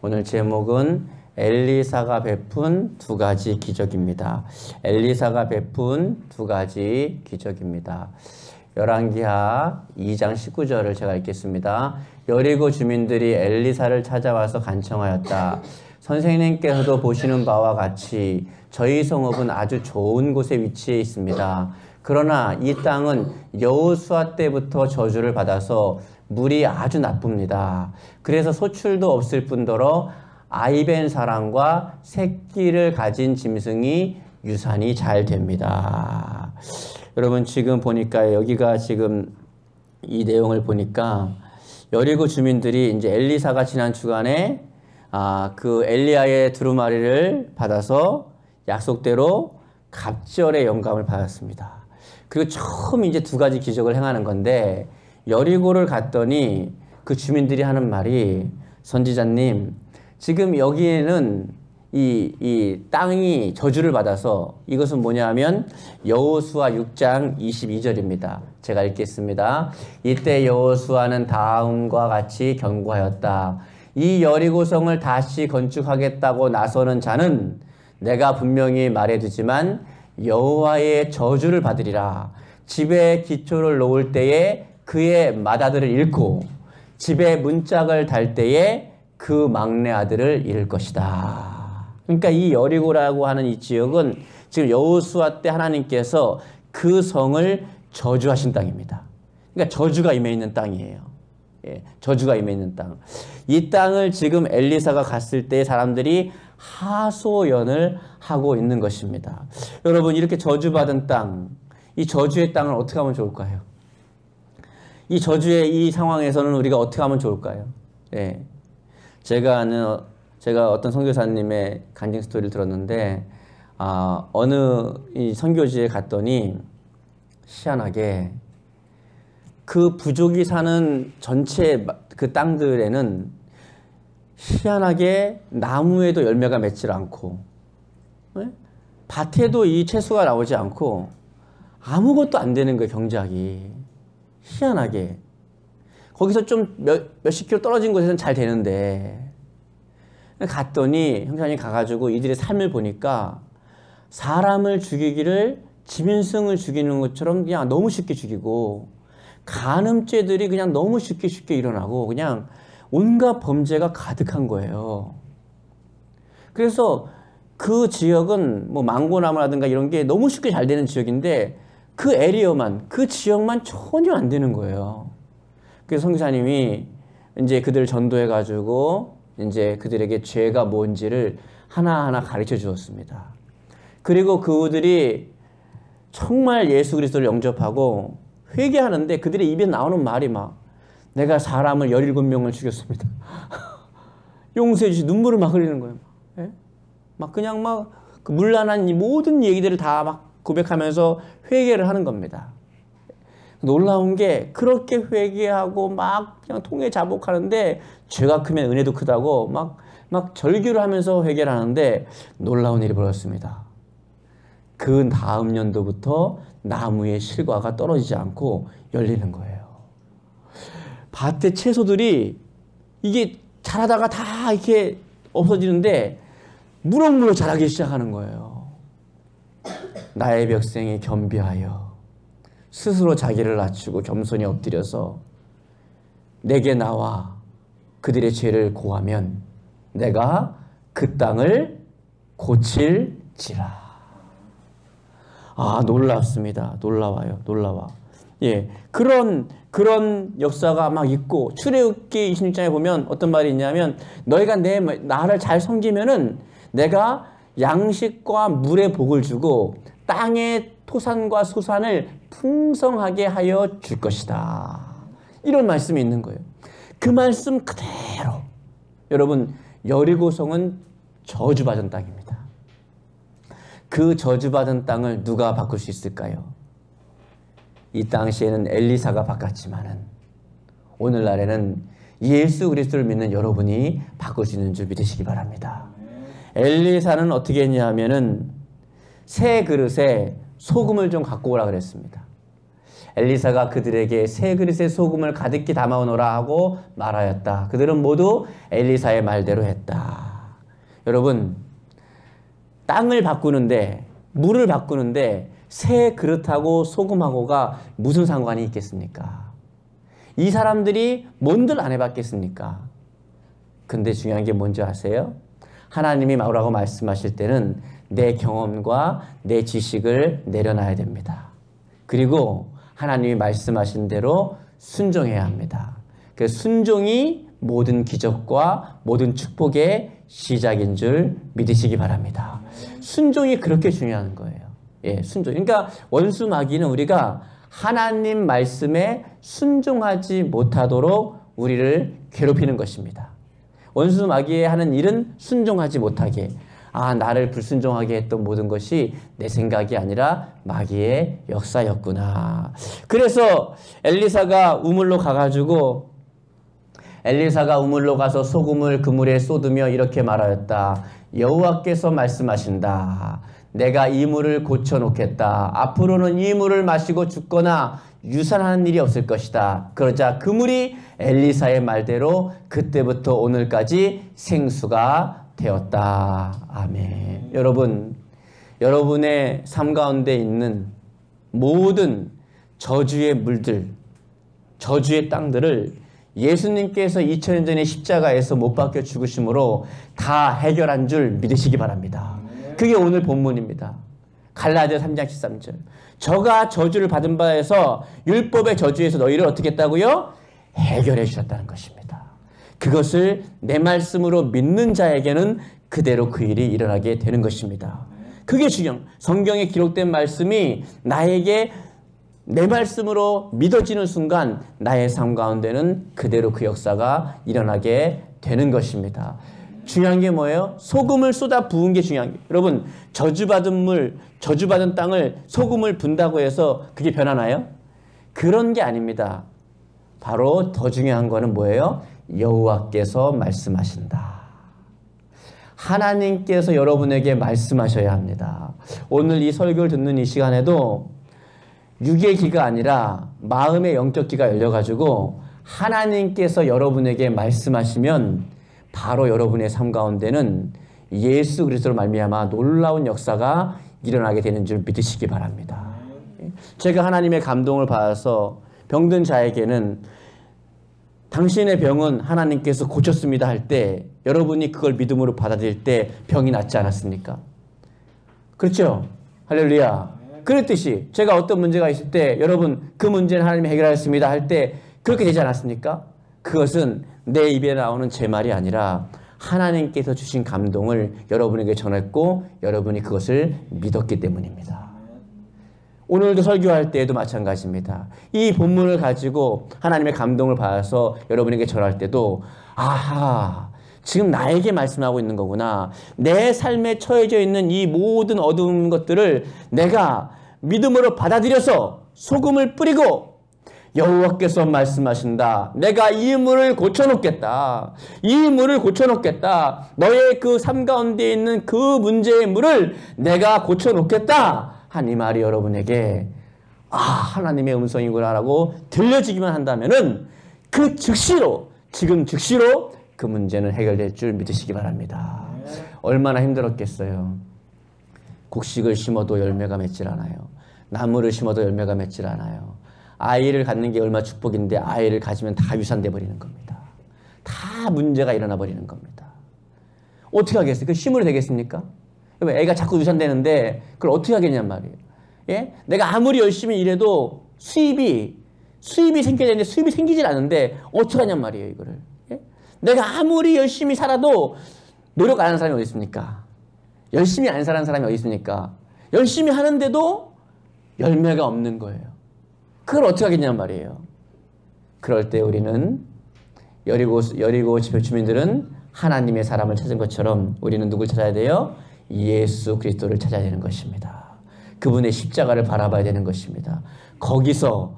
오늘 제목은 엘리사가 베푼 두 가지 기적입니다. 엘리사가 베푼 두 가지 기적입니다. 열왕기하 2장 19절을 제가 읽겠습니다. 여리고 주민들이 엘리사를 찾아와서 간청하였다. 선생님께서도 보시는 바와 같이 저희 성읍은 아주 좋은 곳에 위치해 있습니다. 그러나 이 땅은 여호수아 때부터 저주를 받아서 물이 아주 나쁩니다. 그래서 소출도 없을 뿐더러 아이벤 사람과 새끼를 가진 짐승이 유산이 잘 됩니다. 여러분 지금 보니까 여기가 지금 이 내용을 보니까 여리고 주민들이 이제 엘리사가 지난 주간에 그 엘리야의 두루마리를 받아서 약속대로 갑절의 영감을 받았습니다. 그리고 처음 이제 두 가지 기적을 행하는 건데 여리고를 갔더니 그 주민들이 하는 말이 선지자님 지금 여기에는 이 땅이 저주를 받아서 이것은 뭐냐면 여호수아 6장 22절입니다. 제가 읽겠습니다. 이때 여호수아는 다음과 같이 경고하였다. 이 여리고성을 다시 건축하겠다고 나서는 자는 내가 분명히 말해두지만 여호와의 저주를 받으리라. 집에 기초를 놓을 때에 그의 맏아들을 잃고 집에 문짝을 달 때에 그 막내 아들을 잃을 것이다. 그러니까 이 여리고라고 하는 이 지역은 지금 여호수아 때 하나님께서 그 성을 저주하신 땅입니다. 그러니까 저주가 임해 있는 땅이에요. 예, 저주가 임해 있는 땅. 이 땅을 지금 엘리사가 갔을 때 사람들이 하소연을 하고 있는 것입니다. 여러분 이렇게 저주받은 땅, 이 저주의 땅을 어떻게 하면 좋을까요? 이 저주의 이 상황에서는 우리가 어떻게 하면 좋을까요? 예. 제가 어떤 선교사님의 간증 스토리를 들었는데, 어느 이 선교지에 갔더니, 희한하게, 그 부족이 사는 전체 그 땅들에는 희한하게 나무에도 열매가 맺질 않고, 예? 밭에도 이 채소가 나오지 않고, 아무것도 안 되는 거예요, 경작이. 희한하게. 거기서 좀 몇십 킬로 떨어진 곳에서는 잘 되는데 갔더니 형사님이 가가지고 이들의 삶을 보니까 사람을 죽이기를 짐승을 죽이는 것처럼 그냥 너무 쉽게 죽이고 간음죄들이 그냥 너무 쉽게 일어나고 그냥 온갖 범죄가 가득한 거예요. 그래서 그 지역은 뭐 망고나무라든가 이런 게 너무 쉽게 잘 되는 지역인데 그 에리어만, 그 지역만 전혀 안 되는 거예요. 그래서 선교사님이 이제 그들을 전도해가지고 이제 그들에게 죄가 뭔지를 하나하나 가르쳐 주었습니다. 그리고 그들이 정말 예수 그리스도를 영접하고 회개하는데 그들의 입에 나오는 말이 막 내가 사람을 17명을 죽였습니다. 용서해 주시 눈물을 막 흘리는 거예요. 예? 막 그냥 막 그 문란한 이 모든 얘기들을 다 막 고백하면서 회개를 하는 겁니다. 놀라운 게 그렇게 회개하고 막 그냥 통해 자복하는데 죄가 크면 은혜도 크다고 막 절규를 하면서 회개를 하는데 놀라운 일이 벌어졌습니다. 그 다음 년도부터 나무의 실과가 떨어지지 않고 열리는 거예요. 밭의 채소들이 이게 자라다가 다 이렇게 없어지는데 무럭무럭 자라기 시작하는 거예요. 나의 백성이 겸비하여 스스로 자기를 낮추고 겸손히 엎드려서 내게 나와 그들의 죄를 고하면 내가 그 땅을 고칠지라. 놀랍습니다. 놀라워요. 놀라워. 예, 그런 역사가 막 있고 출애굽기 26장에 보면 어떤 말이 있냐면 너희가 나를 잘 섬기면은 내가 양식과 물의 복을 주고 땅의 토산과 수산을 풍성하게 하여 줄 것이다. 이런 말씀이 있는 거예요. 그 말씀 그대로 여러분 여리고성은 저주받은 땅입니다. 그 저주받은 땅을 누가 바꿀 수 있을까요? 이 당시에는 엘리사가 바꿨지만은 오늘날에는 예수 그리스도를 믿는 여러분이 바꿀 수 있는 줄 믿으시기 바랍니다. 엘리사는 어떻게 했냐 하면은 새 그릇에 소금을 좀 갖고 오라 그랬습니다. 엘리사가 그들에게 세 그릇의 소금을 가득히 담아오너라 하고 말하였다. 그들은 모두 엘리사의 말대로 했다. 여러분, 땅을 바꾸는데, 물을 바꾸는데 새 그릇하고 소금하고가 무슨 상관이 있겠습니까? 이 사람들이 뭔들 안 해봤겠습니까? 근데 중요한 게 뭔지 아세요? 하나님이 뭐라고 말씀하실 때는 내 경험과 내 지식을 내려놔야 됩니다. 그리고 하나님이 말씀하신 대로 순종해야 합니다. 그 순종이 모든 기적과 모든 축복의 시작인 줄 믿으시기 바랍니다. 순종이 그렇게 중요한 거예요. 예, 순종. 그러니까 원수 마귀는 우리가 하나님 말씀에 순종하지 못하도록 우리를 괴롭히는 것입니다. 원수 마귀의 하는 일은 순종하지 못하게, 나를 불순종하게 했던 모든 것이 내 생각이 아니라 마귀의 역사였구나. 그래서 엘리사가 우물로 가서 소금을 그 물에 쏟으며 이렇게 말하였다. 여호와께서 말씀하신다. 내가 이 물을 고쳐놓겠다. 앞으로는 이 물을 마시고 죽거나 유산하는 일이 없을 것이다. 그러자 그 물이 엘리사의 말대로 그때부터 오늘까지 생수가 되었다. 아멘. 여러분, 여러분의 삶 가운데 있는 모든 저주의 물들, 저주의 땅들을 예수님께서 2000년 전에 십자가에서 못 박혀 죽으심으로 다 해결한 줄 믿으시기 바랍니다. 그게 오늘 본문입니다. 갈라디아 3장 13절. 저가 저주를 받은 바에서 율법의 저주에서 너희를 어떻게 했다고요? 해결해 주셨다는 것입니다. 그것을 내 말씀으로 믿는 자에게는 그대로 그 일이 일어나게 되는 것입니다. 그게 중요한, 성경에 기록된 말씀이 나에게 내 말씀으로 믿어지는 순간 나의 삶 가운데는 그대로 그 역사가 일어나게 되는 것입니다. 중요한 게 뭐예요? 소금을 쏟아 부은 게 중요한 게, 여러분, 저주받은 물, 저주받은 땅을 소금을 분다고 해서 그게 변하나요? 그런 게 아닙니다. 바로 더 중요한 거는 뭐예요? 여호와께서 말씀하신다. 하나님께서 여러분에게 말씀하셔야 합니다. 오늘 이 설교를 듣는 이 시간에도 육의 귀가 아니라 마음의 영적 귀가 열려가지고 하나님께서 여러분에게 말씀하시면 바로 여러분의 삶 가운데는 예수 그리스도로 말미암아 놀라운 역사가 일어나게 되는 줄 믿으시기 바랍니다. 제가 하나님의 감동을 받아서 병든 자에게는 당신의 병은 하나님께서 고쳤습니다 할 때 여러분이 그걸 믿음으로 받아들일 때 병이 낫지 않았습니까? 그렇죠? 할렐루야. 그랬듯이 제가 어떤 문제가 있을 때 여러분 그 문제는 하나님이 해결하였습니다 할 때 그렇게 되지 않았습니까? 그것은 내 입에 나오는 제 말이 아니라 하나님께서 주신 감동을 여러분에게 전했고 여러분이 그것을 믿었기 때문입니다. 오늘도 설교할 때에도 마찬가지입니다. 이 본문을 가지고 하나님의 감동을 받아서 여러분에게 전할 때도 지금 나에게 말씀하고 있는 거구나. 내 삶에 처해져 있는 이 모든 어두운 것들을 내가 믿음으로 받아들여서 소금을 뿌리고 여호와께서 말씀하신다. 내가 이 물을 고쳐놓겠다. 이 물을 고쳐놓겠다. 너의 그 삶 가운데 있는 그 문제의 물을 내가 고쳐놓겠다. 한 이 말이 여러분에게 하나님의 음성이구나라고 들려지기만 한다면은 그 즉시로, 지금 즉시로 그 문제는 해결될 줄 믿으시기 바랍니다. 얼마나 힘들었겠어요. 곡식을 심어도 열매가 맺질 않아요. 나무를 심어도 열매가 맺질 않아요. 아이를 갖는 게 얼마나 축복인데 아이를 가지면 다 유산돼 버리는 겁니다. 다 문제가 일어나 버리는 겁니다. 어떻게 하겠어요? 그 힘으로 되겠습니까? 애가 자꾸 유산되는데 그걸 어떻게 하겠냔 말이에요. 예? 내가 아무리 열심히 일해도 수입이 생겨야 되는데 수입이 생기질 않는데 어떻게 하냔 말이에요, 이거를. 예? 내가 아무리 열심히 살아도 노력 안 하는 사람이 어디 있습니까? 열심히 안 사는 사람이 어디 있습니까? 열심히 하는데도 열매가 없는 거예요. 그걸 어떻게 하겠냔 말이에요. 그럴 때 우리는 여리고 지표 주민들은 하나님의 사람을 찾은 것처럼 우리는 누굴 찾아야 돼요? 예수 그리스도를 찾아야 되는 것입니다. 그분의 십자가를 바라봐야 되는 것입니다. 거기서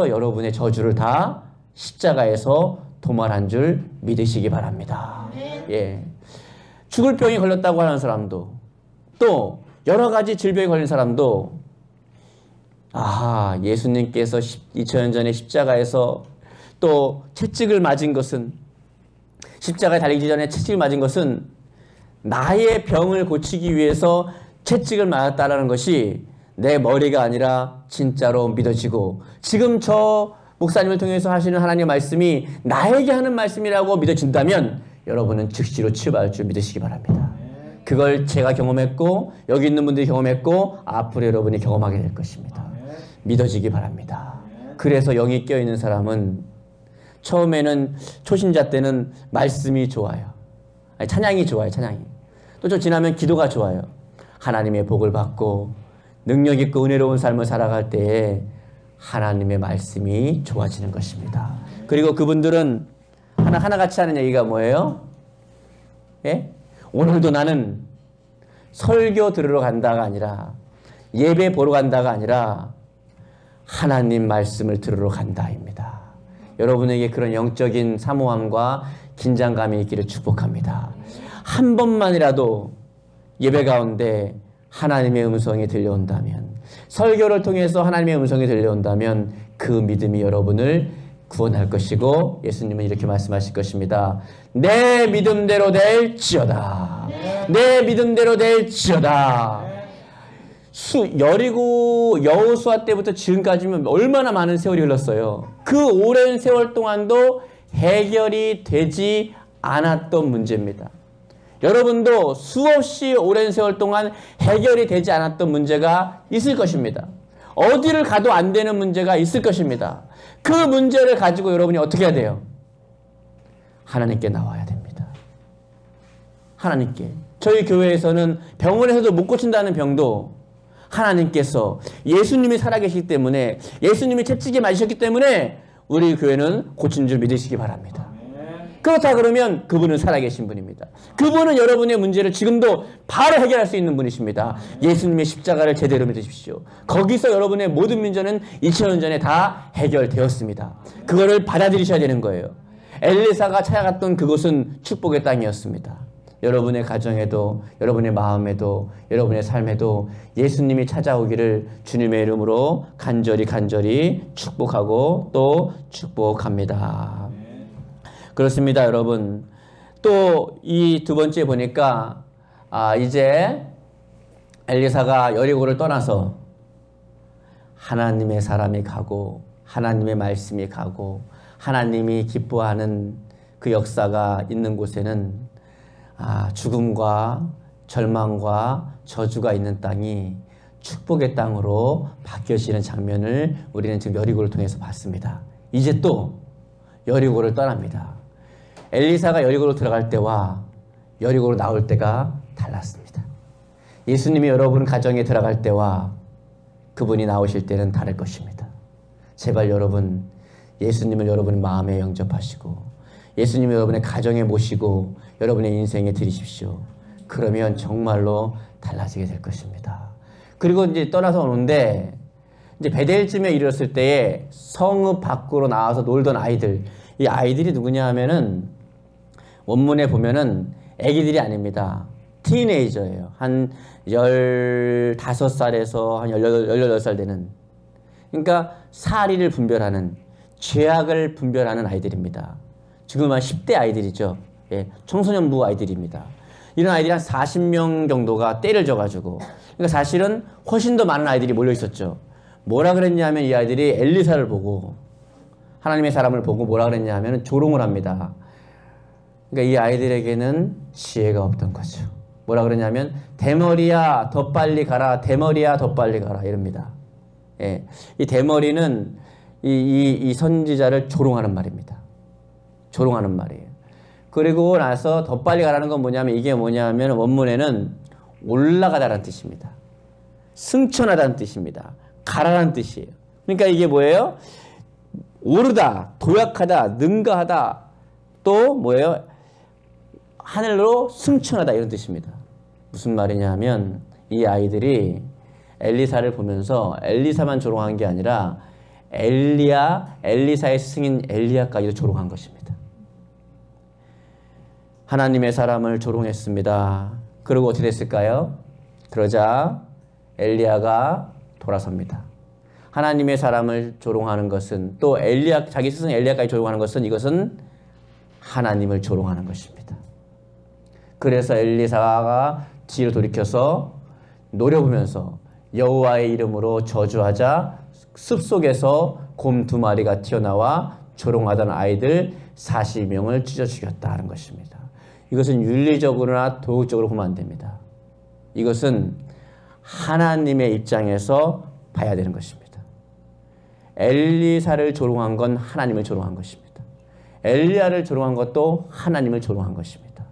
여러분의 저주를 다 십자가에서 도말한 줄 믿으시기 바랍니다. 예. 죽을 병에 걸렸다고 하는 사람도 또 여러 가지 질병에 걸린 사람도 아, 예수님께서 2000년 전에 십자가에서 또 채찍을 맞은 것은, 십자가에 달리기 전에 채찍을 맞은 것은 나의 병을 고치기 위해서 채찍을 맞았다라는 것이 내 머리가 아니라 진짜로 믿어지고, 지금 저 목사님을 통해서 하시는 하나님의 말씀이 나에게 하는 말씀이라고 믿어진다면 여러분은 즉시로 치유받을 줄 믿으시기 바랍니다. 그걸 제가 경험했고 여기 있는 분들이 경험했고 앞으로 여러분이 경험하게 될 것입니다. 믿어지기 바랍니다. 그래서 영이 깨어있는 사람은 처음에는 초신자 때는 말씀이 좋아요. 아니, 찬양이 좋아요. 찬양이. 또 좀 지나면 기도가 좋아요. 하나님의 복을 받고 능력 있고 은혜로운 삶을 살아갈 때에 하나님의 말씀이 좋아지는 것입니다. 그리고 그분들은 하나같이 하는 얘기가 뭐예요? 예? 오늘도 나는 설교 들으러 간다가 아니라 예배 보러 간다가 아니라 하나님 말씀을 들으러 간다입니다. 여러분에게 그런 영적인 사모함과 긴장감이 있기를 축복합니다. 한 번만이라도 예배 가운데 하나님의 음성이 들려온다면, 설교를 통해서 하나님의 음성이 들려온다면 그 믿음이 여러분을 구원할 것이고, 예수님은 이렇게 말씀하실 것입니다. 내 믿음대로 될지어다. 내 믿음대로 될지어다. 여리고 여호수아 때부터 지금까지면 얼마나 많은 세월이 흘렀어요. 그 오랜 세월 동안도 해결이 되지 않았던 문제입니다. 여러분도 수없이 오랜 세월 동안 해결이 되지 않았던 문제가 있을 것입니다. 어디를 가도 안 되는 문제가 있을 것입니다. 그 문제를 가지고 여러분이 어떻게 해야 돼요? 하나님께 나와야 됩니다. 하나님께. 저희 교회에서는 병원에서도 못 고친다는 병도 하나님께서, 예수님이 살아계시기 때문에, 예수님이 채찍에 맞으셨기 때문에 우리 교회는 고친 줄 믿으시기 바랍니다. 그렇다 그러면 그분은 살아계신 분입니다. 그분은 여러분의 문제를 지금도 바로 해결할 수 있는 분이십니다. 예수님의 십자가를 제대로 믿으십시오. 거기서 여러분의 모든 문제는 2000년 전에 다 해결되었습니다. 그거를 받아들이셔야 되는 거예요. 엘리사가 찾아갔던 그곳은 축복의 땅이었습니다. 여러분의 가정에도, 여러분의 마음에도, 여러분의 삶에도 예수님이 찾아오기를 주님의 이름으로 간절히 축복하고 또 축복합니다. 그렇습니다, 여러분. 또 이 두 번째 보니까 이제 엘리사가 여리고를 떠나서 하나님의 사람이 가고 하나님의 말씀이 가고 하나님이 기뻐하는 그 역사가 있는 곳에는 죽음과 절망과 저주가 있는 땅이 축복의 땅으로 바뀌어지는 장면을 우리는 지금 여리고를 통해서 봤습니다. 이제 또 여리고를 떠납니다. 엘리사가 여리고로 들어갈 때와 여리고로 나올 때가 달랐습니다. 예수님이 여러분 가정에 들어갈 때와 그분이 나오실 때는 다를 것입니다. 제발 여러분, 예수님을 여러분의 마음에 영접하시고 예수님을 여러분의 가정에 모시고 여러분의 인생에 들이십시오. 그러면 정말로 달라지게 될 것입니다. 그리고 이제 떠나서 오는데, 이제 베델쯤에 이르렀을 때에 성읍 밖으로 나와서 놀던 아이들, 이 아이들이 누구냐 하면은 원문에 보면은 애기들이 아닙니다. 티네이저예요. 한 15살에서 한 18살 되는. 그러니까 사리를 분별하는, 죄악을 분별하는 아이들입니다. 지금 한 10대 아이들이죠. 예, 청소년부 아이들입니다. 이런 아이들이 한 40명 정도가 때를 져가지고, 그러니까 사실은 훨씬 더 많은 아이들이 몰려 있었죠. 뭐라 그랬냐면 이 아이들이 엘리사를 보고, 하나님의 사람을 보고 뭐라 그랬냐면 조롱을 합니다. 그러니까 이 아이들에게는 지혜가 없던 거죠. 뭐라 그러냐면 대머리야 더 빨리 가라, 대머리야 더 빨리 가라 이럽니다. 예, 이 대머리는 이 선지자를 조롱하는 말입니다. 조롱하는 말이에요. 그리고 나서 더 빨리 가라는 건 뭐냐면, 이게 뭐냐면 원문에는 올라가다라는 뜻입니다. 승천하다는 뜻입니다. 가라라는 뜻이에요. 그러니까 이게 뭐예요? 오르다, 도약하다, 능가하다, 또 뭐예요? 하늘로 승천하다 이런 뜻입니다. 무슨 말이냐 하면 이 아이들이 엘리사를 보면서 엘리사만 조롱한 게 아니라 엘리사의 스승인 엘리야까지도 조롱한 것입니다. 하나님의 사람을 조롱했습니다. 그리고 어떻게 됐을까요? 그러자 엘리야가 돌아섭니다. 하나님의 사람을 조롱하는 것은 또 엘리야 자기 스승 엘리야까지 조롱하는 것은 이것은 하나님을 조롱하는 것입니다. 그래서 엘리사가 뒤로 돌이켜서 노려보면서 여호와의 이름으로 저주하자 숲속에서 곰 2마리가 튀어나와 조롱하던 아이들 40명을 찢어 죽였다 하는 것입니다. 이것은 윤리적으로나 도덕적으로 보면 안 됩니다. 이것은 하나님의 입장에서 봐야 되는 것입니다. 엘리사를 조롱한 건 하나님을 조롱한 것입니다. 엘리야를 조롱한 것도 하나님을 조롱한 것입니다.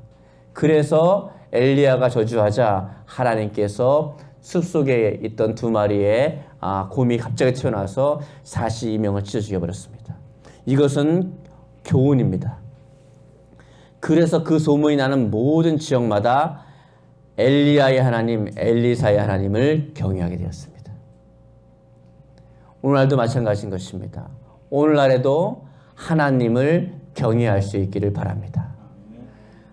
그래서 엘리야가 저주하자 하나님께서 숲속에 있던 2마리의 곰이 갑자기 튀어나와서 42명을 찢어 죽여버렸습니다. 이것은 교훈입니다. 그래서 그 소문이 나는 모든 지역마다 엘리야의 하나님, 엘리사의 하나님을 경외하게 되었습니다. 오늘날도 마찬가지인 것입니다. 오늘날에도 하나님을 경외할 수 있기를 바랍니다.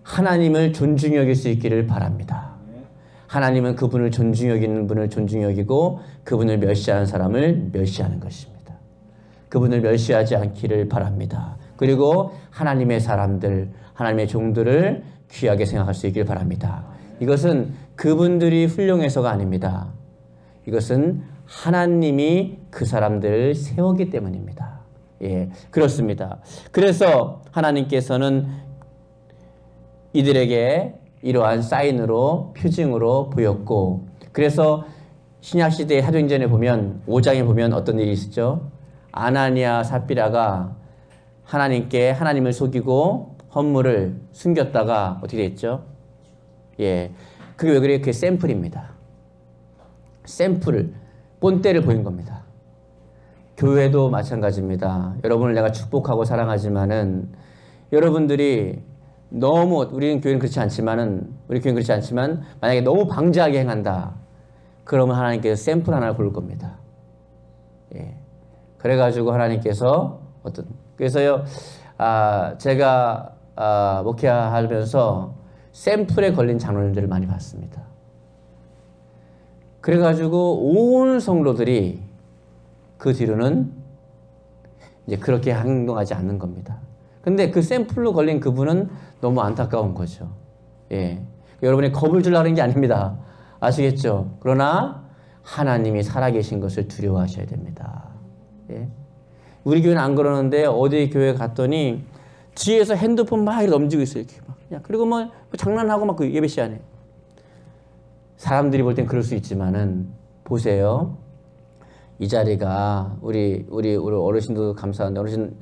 하나님을 존중히 여길 수 있기를 바랍니다. 하나님은 그분을 존중히 여기는 분을 존중히 여기고 그분을 멸시하는 사람을 멸시하는 것입니다. 그분을 멸시하지 않기를 바랍니다. 그리고 하나님의 사람들, 하나님의 종들을 귀하게 생각할 수 있기를 바랍니다. 이것은 그분들이 훌륭해서가 아닙니다. 이것은 하나님이 그 사람들을 세우기 때문입니다. 예, 그렇습니다. 그래서 하나님께서는 이들에게 이러한 사인으로 표징으로 보였고, 그래서 신약시대의 사도행전에 보면 5장에 보면 어떤 일이 있었죠? 아나니아 삽비라가 하나님께 하나님을 속이고 헌물을 숨겼다가 어떻게 됐죠? 예, 그게 왜 그래요? 그게 샘플입니다. 샘플을, 본때를 보인 겁니다. 교회도 마찬가지입니다. 여러분을 내가 축복하고 사랑하지만은 여러분들이 너무, 우리 교회는 그렇지 않지만 만약에 너무 방자하게 행한다. 그러면 하나님께서 샘플 하나를 고를 겁니다. 예. 그래가지고 하나님께서 그래서요, 제가 목회하면서 샘플에 걸린 장로님들을 많이 봤습니다. 그래가지고 온 성도들이 그 뒤로는 이제 그렇게 행동하지 않는 겁니다. 근데 그 샘플로 걸린 그분은 너무 안타까운 거죠. 예. 여러분이 겁을 주려고 하는 게 아닙니다. 아시겠죠? 그러나 하나님이 살아계신 것을 두려워하셔야 됩니다. 예. 우리 교회는 안 그러는데 어디 교회 갔더니 뒤에서 핸드폰 막 이렇게 넘지고 있어요. 이렇게 막. 그냥. 그리고 뭐 장난하고 막 그 예배 시간에. 사람들이 볼 땐 그럴 수 있지만은 보세요. 이 자리가 우리 어르신도 감사한데 어르신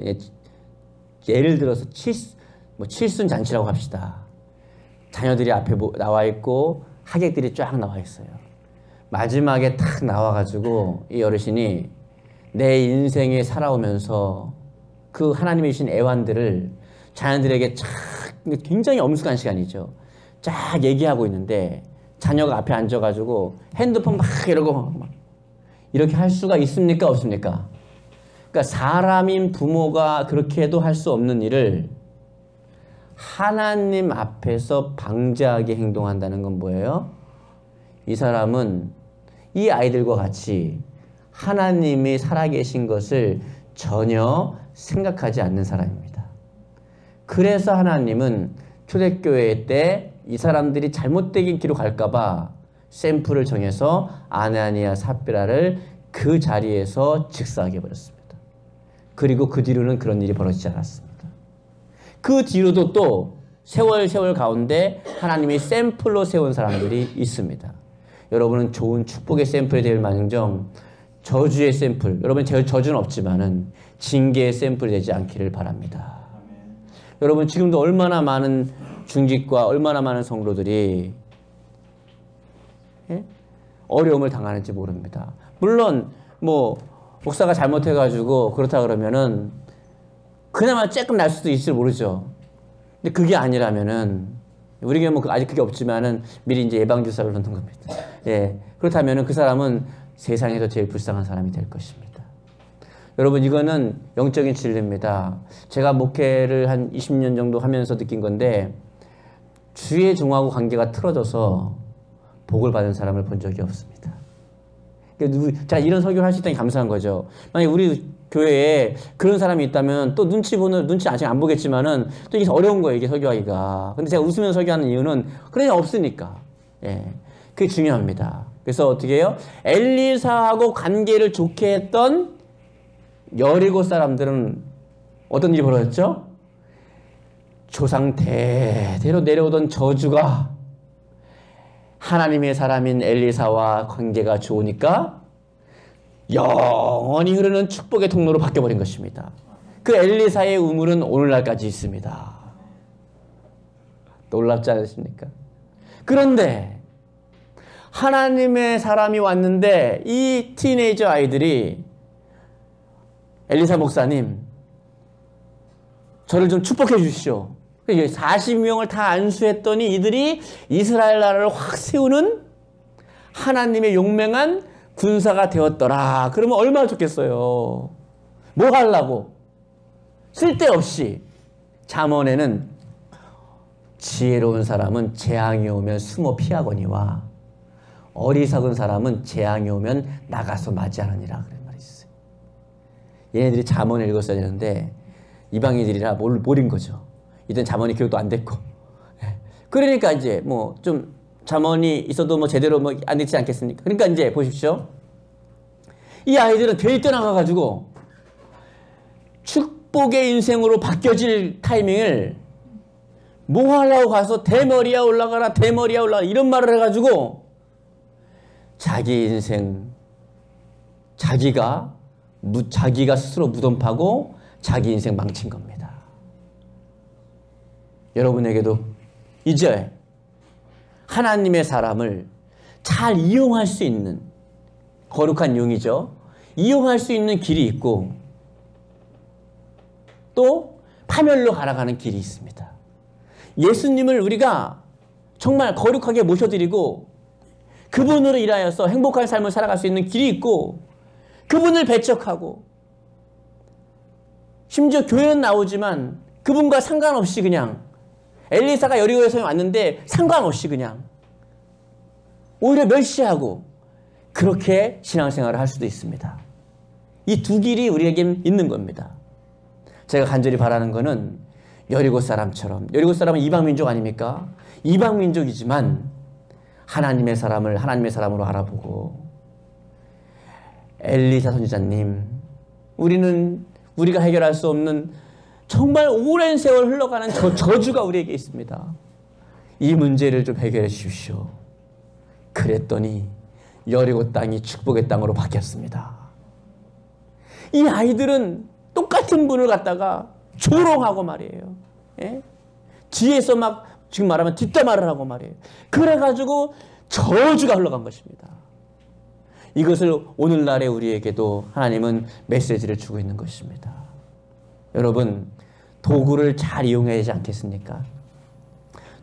예를 들어서 칠순 잔치라고 합시다. 자녀들이 앞에 나와 있고 하객들이 쫙 나와 있어요. 마지막에 탁 나와가지고 이 어르신이 내 인생에 살아오면서 그 하나님이 주신 애환들을 자녀들에게 굉장히 엄숙한 시간이죠. 쫙 얘기하고 있는데 자녀가 앞에 앉아가지고 핸드폰 막 이러고 막 이렇게 할 수가 있습니까? 없습니까? 그러니까 사람인 부모가 그렇게 해도 할 수 없는 일을 하나님 앞에서 방자하게 행동한다는 건 뭐예요? 이 사람은 이 아이들과 같이 하나님이 살아계신 것을 전혀 생각하지 않는 사람입니다. 그래서 하나님은 초대교회 때 이 사람들이 잘못된 길로 갈까봐 샘플을 정해서 아나니아 삽비라를 그 자리에서 직사하게 버렸습니다. 그리고 그 뒤로는 그런 일이 벌어지지 않았습니다. 그 뒤로도 또 세월 가운데 하나님이 샘플로 세운 사람들이 있습니다. 여러분은 좋은 축복의 샘플이 될 만큼 저주의 샘플, 여러분 저주는 없지만은 징계의 샘플이 되지 않기를 바랍니다. 아멘. 여러분 지금도 얼마나 많은 중직과 얼마나 많은 성도들이 어려움을 당하는지 모릅니다. 물론 뭐 목사가 잘못해가지고 그렇다 그러면은 그나마 조금 날 수도 있을지 모르죠. 근데 그게 아니라면은 우리 교회 뭐 아직 그게 없지만은 미리 이제 예방 주사를 놓는 겁니다. 예, 그렇다면은 그 사람은 세상에서 제일 불쌍한 사람이 될 것입니다. 여러분 이거는 영적인 진리입니다. 제가 목회를 한 20년 정도 하면서 느낀 건데 주의 종하고 관계가 틀어져서 복을 받은 사람을 본 적이 없습니다. 제가 이런 설교를 할 수 있다니 감사한 거죠. 만약에 우리 교회에 그런 사람이 있다면 또 눈치 아직 안 보겠지만은 또 이게 어려운 거예요, 이게 설교하기가. 근데 제가 웃으면서 설교하는 이유는 그런 게 없으니까. 예. 그게 중요합니다. 그래서 어떻게 해요? 엘리사하고 관계를 좋게 했던 여리고 사람들은 어떤 일이 벌어졌죠? 조상 대대로 내려오던 저주가 하나님의 사람인 엘리사와 관계가 좋으니까 영원히 흐르는 축복의 통로로 바뀌어버린 것입니다. 그 엘리사의 우물은 오늘날까지 있습니다. 놀랍지 않으십니까? 그런데 하나님의 사람이 왔는데 이 티네이저 아이들이 엘리사 목사님 저를 좀 축복해 주시오. 40명을 다 안수했더니 이들이 이스라엘 나라를 확 세우는 하나님의 용맹한 군사가 되었더라. 그러면 얼마나 좋겠어요. 뭐 하려고? 쓸데없이. 잠언에는 지혜로운 사람은 재앙이 오면 숨어 피하거니와 어리석은 사람은 재앙이 오면 나가서 맞이하느니라 그런 말이 있어요. 얘네들이 잠언을 읽었어야 되는데 이방인들이라 모른 거죠. 이젠 잠언이 교육도 안 됐고. 그러니까 이제 뭐 좀 잠언이 있어도 뭐 제대로 뭐 안 읽지 않겠습니까? 그러니까 이제 보십시오. 이 아이들은 되게 떠나가가지고 축복의 인생으로 바뀌어질 타이밍을 뭐 하려고 가서 대머리야 올라가라 대머리야 올라가라 이런 말을 해가지고 자기 인생 자기가 스스로 무덤 파고 자기 인생 망친 겁니다. 여러분에게도 이제 하나님의 사람을 잘 이용할 수 있는 거룩한 용이죠. 이용할 수 있는 길이 있고 또 파멸로 가라가는 길이 있습니다. 예수님을 우리가 정말 거룩하게 모셔드리고 그분으로 인하여서 행복한 삶을 살아갈 수 있는 길이 있고 그분을 배척하고 심지어 교회는 나오지만 그분과 상관없이 그냥 엘리사가 여리고에서 왔는데 상관없이 그냥 오히려 멸시하고 그렇게 신앙생활을 할 수도 있습니다. 이 두 길이 우리에겐 있는 겁니다. 제가 간절히 바라는 거는 여리고 사람처럼, 여리고 사람은 이방민족 아닙니까? 이방민족이지만 하나님의 사람을 하나님의 사람으로 알아보고 엘리사 선지자님, 우리가 해결할 수 없는 정말 오랜 세월 흘러가는 저주가 우리에게 있습니다. 이 문제를 좀 해결해 주십시오. 그랬더니 여리고 땅이 축복의 땅으로 바뀌었습니다. 이 아이들은 똑같은 분을 갖다가 조롱하고 말이에요. 예? 뒤에서 막 지금 말하면 뒷담화를 하고 말이에요. 그래가지고 저주가 흘러간 것입니다. 이것을 오늘날의 우리에게도 하나님은 메시지를 주고 있는 것입니다. 여러분, 도구를 잘 이용해야 되지 않겠습니까?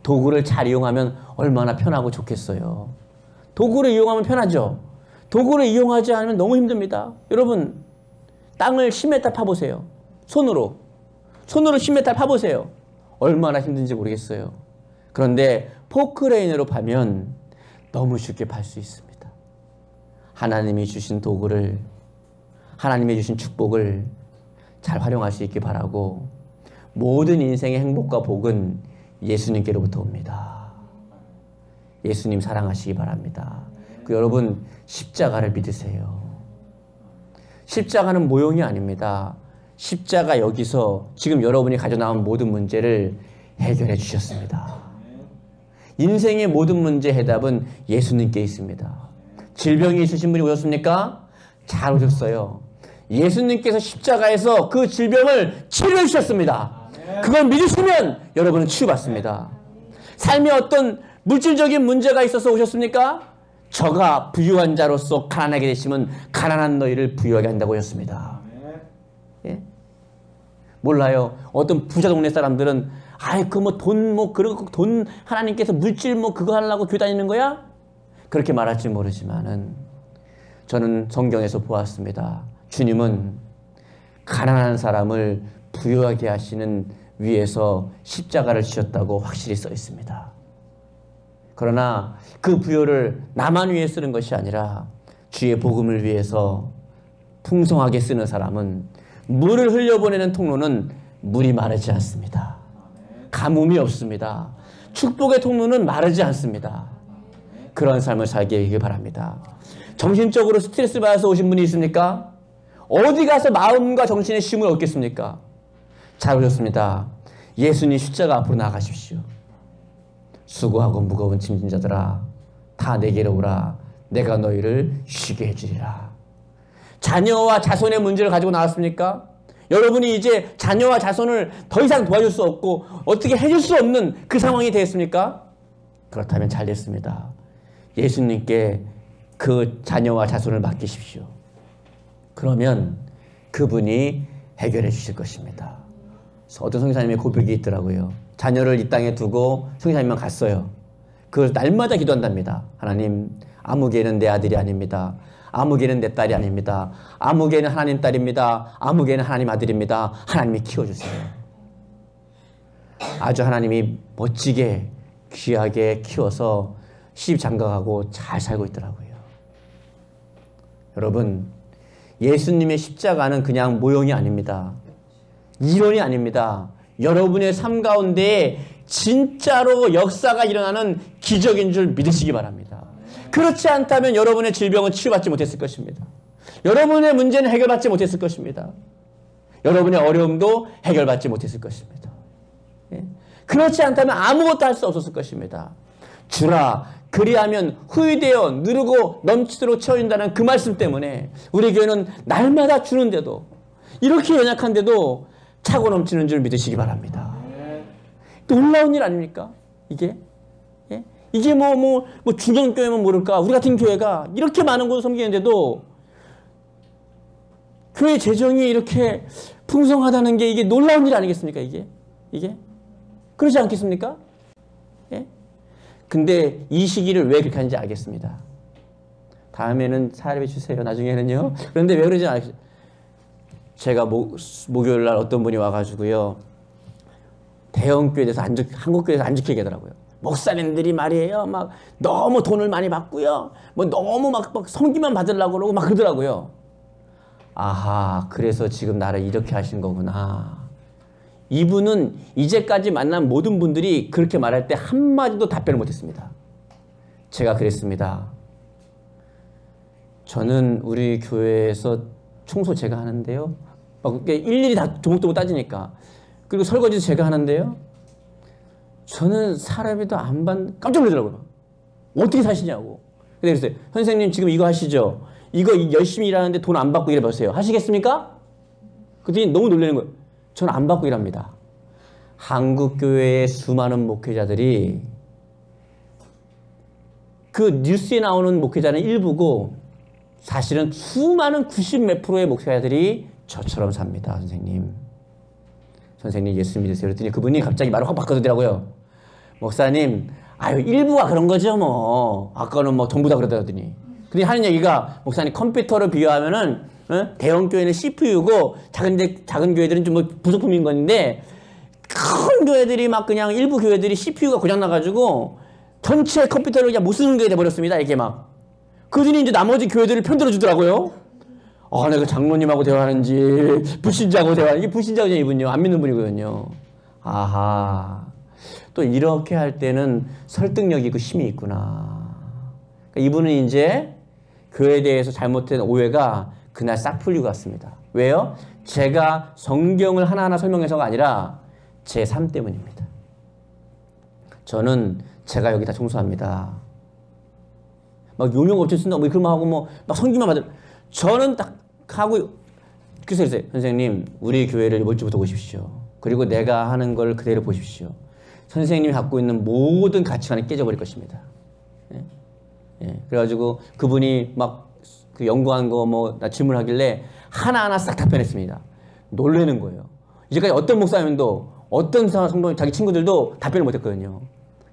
도구를 잘 이용하면 얼마나 편하고 좋겠어요. 도구를 이용하면 편하죠. 도구를 이용하지 않으면 너무 힘듭니다. 여러분, 땅을 10m 파보세요. 손으로 10m 파보세요. 얼마나 힘든지 모르겠어요. 그런데 포크레인으로 파면 너무 쉽게 팔 수 있습니다. 하나님이 주신 도구를, 하나님이 주신 축복을 잘 활용할 수 있기 바라고, 모든 인생의 행복과 복은 예수님께로부터 옵니다. 예수님 사랑하시기 바랍니다. 여러분, 십자가를 믿으세요. 십자가는 모형이 아닙니다. 십자가 여기서 지금 여러분이 가져나온 모든 문제를 해결해 주셨습니다. 인생의 모든 문제 해답은 예수님께 있습니다. 질병이 있으신 분이 오셨습니까? 잘 오셨어요. 예수님께서 십자가에서 그 질병을 치료해 주셨습니다. 그걸 믿으시면 여러분은 치유받습니다. 삶에 어떤 물질적인 문제가 있어서 오셨습니까? 저가 부유한 자로서 가난하게 되시면 가난한 너희를 부유하게 한다고 하셨습니다. 예? 몰라요. 어떤 부자 동네 사람들은 돈 하나님께서 물질 그거 하려고 교회 다니는 거야? 그렇게 말할지 모르지만은 저는 성경에서 보았습니다. 주님은 가난한 사람을 부유하게 하시는 위에서 십자가를 지셨다고 확실히 써 있습니다. 그러나 그 부여를 나만 위해 쓰는 것이 아니라 주의 복음을 위해서 풍성하게 쓰는 사람은 물을 흘려보내는 통로는 물이 마르지 않습니다. 가뭄이 없습니다. 축복의 통로는 마르지 않습니다. 그런 삶을 살게 되길 바랍니다. 정신적으로 스트레스 받아서 오신 분이 있습니까? 어디 가서 마음과 정신의 쉼을 얻겠습니까? 잘 오셨습니다. 예수님 십자가 앞으로 나가십시오. 수고하고 무거운 짐진 자들아 다 내게로 오라. 내가 너희를 쉬게 해주리라. 자녀와 자손의 문제를 가지고 나왔습니까? 여러분이 이제 자녀와 자손을 더 이상 도와줄 수 없고 어떻게 해줄 수 없는 그 상황이 되었습니까? 그렇다면 잘 됐습니다. 예수님께 그 자녀와 자손을 맡기십시오. 그러면 그분이 해결해 주실 것입니다. 어떤 선교사님의 고백이 있더라고요. 자녀를 이 땅에 두고 선교사님만 갔어요. 그걸 날마다 기도한답니다. 하나님, 아무개는 내 아들이 아닙니다. 아무개는 내 딸이 아닙니다. 아무개는 하나님 딸입니다. 아무개는 하나님 아들입니다. 하나님이 키워주세요. 아주 하나님이 멋지게 귀하게 키워서 시집 장가가고 잘 살고 있더라고요. 여러분, 예수님의 십자가는 그냥 모형이 아닙니다. 이론이 아닙니다. 여러분의 삶 가운데 진짜로 역사가 일어나는 기적인 줄 믿으시기 바랍니다. 그렇지 않다면 여러분의 질병은 치유받지 못했을 것입니다. 여러분의 문제는 해결받지 못했을 것입니다. 여러분의 어려움도 해결받지 못했을 것입니다. 그렇지 않다면 아무것도 할 수 없었을 것입니다. 주라 그리하면 후히되어 누르고 넘치도록 채워진다는 그 말씀 때문에 우리 교회는 날마다 주는데도 이렇게 연약한데도 차고 넘치는 줄 믿으시기 바랍니다. 놀라운 일 아닙니까? 이게? 예? 이게 뭐 중견교회면 모를까? 우리 같은 교회가 이렇게 많은 곳을 섬기는데도 교회 재정이 이렇게 풍성하다는 게 이게 놀라운 일 아니겠습니까? 이게? 그러지 않겠습니까? 예? 근데 이 시기를 왜 그렇게 하는지 알겠습니다. 다음에는 사례해 주세요. 나중에는요. 그런데 왜 그러지 않겠습니까? 제가 목요일 날 어떤 분이 와가지고요. 대형교회에서 한국교회에서 안 지키게 하더라고요. 목사님들이 말이에요. 막 너무 돈을 많이 받고요. 뭐 너무 막 성기만 받으려고 그러고 막 그러더라고요. 아하, 그래서 지금 나를 이렇게 하신 거구나. 이분은 이제까지 만난 모든 분들이 그렇게 말할 때 한마디도 답변을 못했습니다. 제가 그랬습니다. 저는 우리 교회에서 청소 제가 하는데요. 막 일일이 다 조목조목 따지니까. 그리고 설거지도 제가 하는데요. 저는 사람이도 안 깜짝 놀라더라고요. 어떻게 사시냐고. 그래서 선생님 지금 이거 하시죠? 이거 열심히 일하는데 돈 안 받고 일해보세요. 하시겠습니까? 그랬더니 너무 놀라는 거예요. 저는 안 받고 일합니다. 한국교회의 수많은 목회자들이 그 뉴스에 나오는 목회자는 일부고 사실은 수많은 90몇 프로의 목회자들이 저처럼 삽니다. 선생님 예수 믿으세요. 그랬더니 그분이 갑자기 말을 확 바꿔주더라고요. 목사님, 아유 일부가 그런 거죠 뭐. 아까는 뭐 전부 다 그러더니. 근데 하는 얘기가 목사님 컴퓨터를 비교하면은 대형 교회는 CPU고 작은 교회들은 좀 뭐 부속품인 건데 큰 교회들이 막 그냥 일부 교회들이 CPU가 고장 나가지고 전체 컴퓨터를 그냥 못 쓰는 게 돼버렸습니다. 이게 막. 그들이 이제 나머지 교회들을 편들어 주더라고요. 내가 장로님하고 대화하는지 불신자하고 대화하는지. 이게 불신자거든요. 이분요. 안 믿는 분이거든요. 아하. 또 이렇게 할 때는 설득력이 있고 힘이 있구나. 그러니까 이분은 이제 교회에 대해서 잘못된 오해가 그날 싹 풀리고 갔습니다. 왜요? 제가 성경을 하나하나 설명해서가 아니라 제 삶 때문입니다. 저는 제가 여기 다 청소합니다. 막 요명 업체 쓴다고 뭐 그런 말 하고 막 성기만 받을. 저는 딱 하고 그래서 선생님 우리 교회를 멀찍부터 보십시오. 그리고 내가 하는 걸 그대로 보십시오. 선생님이 갖고 있는 모든 가치관이 깨져버릴 것입니다. 예. 그래가지고 그분이 막 그 연구한 거 나 질문하길래 하나하나 싹 답변했습니다. 놀라는 거예요. 이제까지 어떤 목사님도 어떤 성도 자기 친구들도 답변을 못했거든요.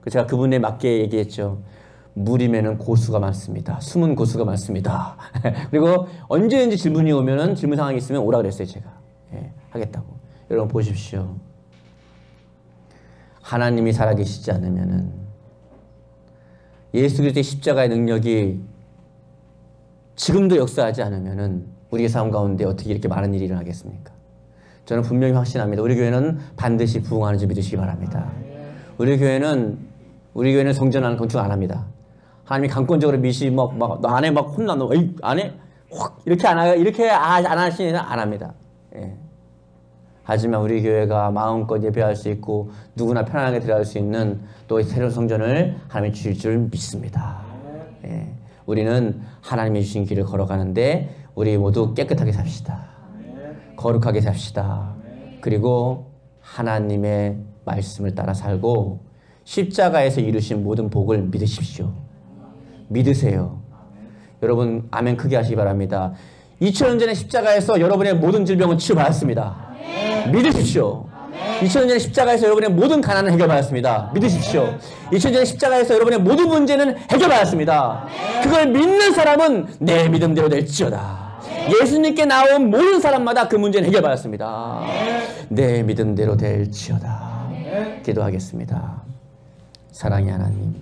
그래서 제가 그분에 맞게 얘기했죠. 무림에는 고수가 많습니다. 숨은 고수가 많습니다. 그리고 언제든지 질문 상황이 있으면 오라 그랬어요, 제가. 예, 하겠다고. 여러분 보십시오. 하나님이 살아계시지 않으면은 예수 그리스도의 십자가의 능력이 지금도 역사하지 않으면은 우리의 삶 가운데 어떻게 이렇게 많은 일이 일어나겠습니까? 저는 분명히 확신합니다. 우리 교회는 반드시 부흥하는 줄 믿으시기 바랍니다. 우리 교회는 성전하는 건축 안 합니다. 하나님이 강권적으로 너 안에 막 혼나, 너 안에 확 이렇게 안 하시는 안 합니다. 예. 하지만 우리 교회가 마음껏 예배할 수 있고 누구나 편안하게 들어갈 수 있는 또 새로운 성전을 하나님이 주실 줄 믿습니다. 예. 우리는 하나님이 주신 길을 걸어가는데 우리 모두 깨끗하게 삽시다. 거룩하게 삽시다. 그리고 하나님의 말씀을 따라 살고 십자가에서 이루신 모든 복을 믿으십시오. 믿으세요. 여러분 아멘 크게 하시기 바랍니다. 2000년 전에 십자가에서 여러분의 모든 질병은 치유받았습니다. 믿으십시오. 2000년 전에 십자가에서 여러분의 모든 가난은 해결받았습니다. 믿으십시오. 2000년 전에 십자가에서 여러분의 모든 문제는 해결받았습니다. 그걸 믿는 사람은 내 믿음대로 될지어다. 예수님께 나온 모든 사람마다 그 문제는 해결받았습니다. 내 믿음대로 될지어다. 기도하겠습니다. 사랑의 하나님,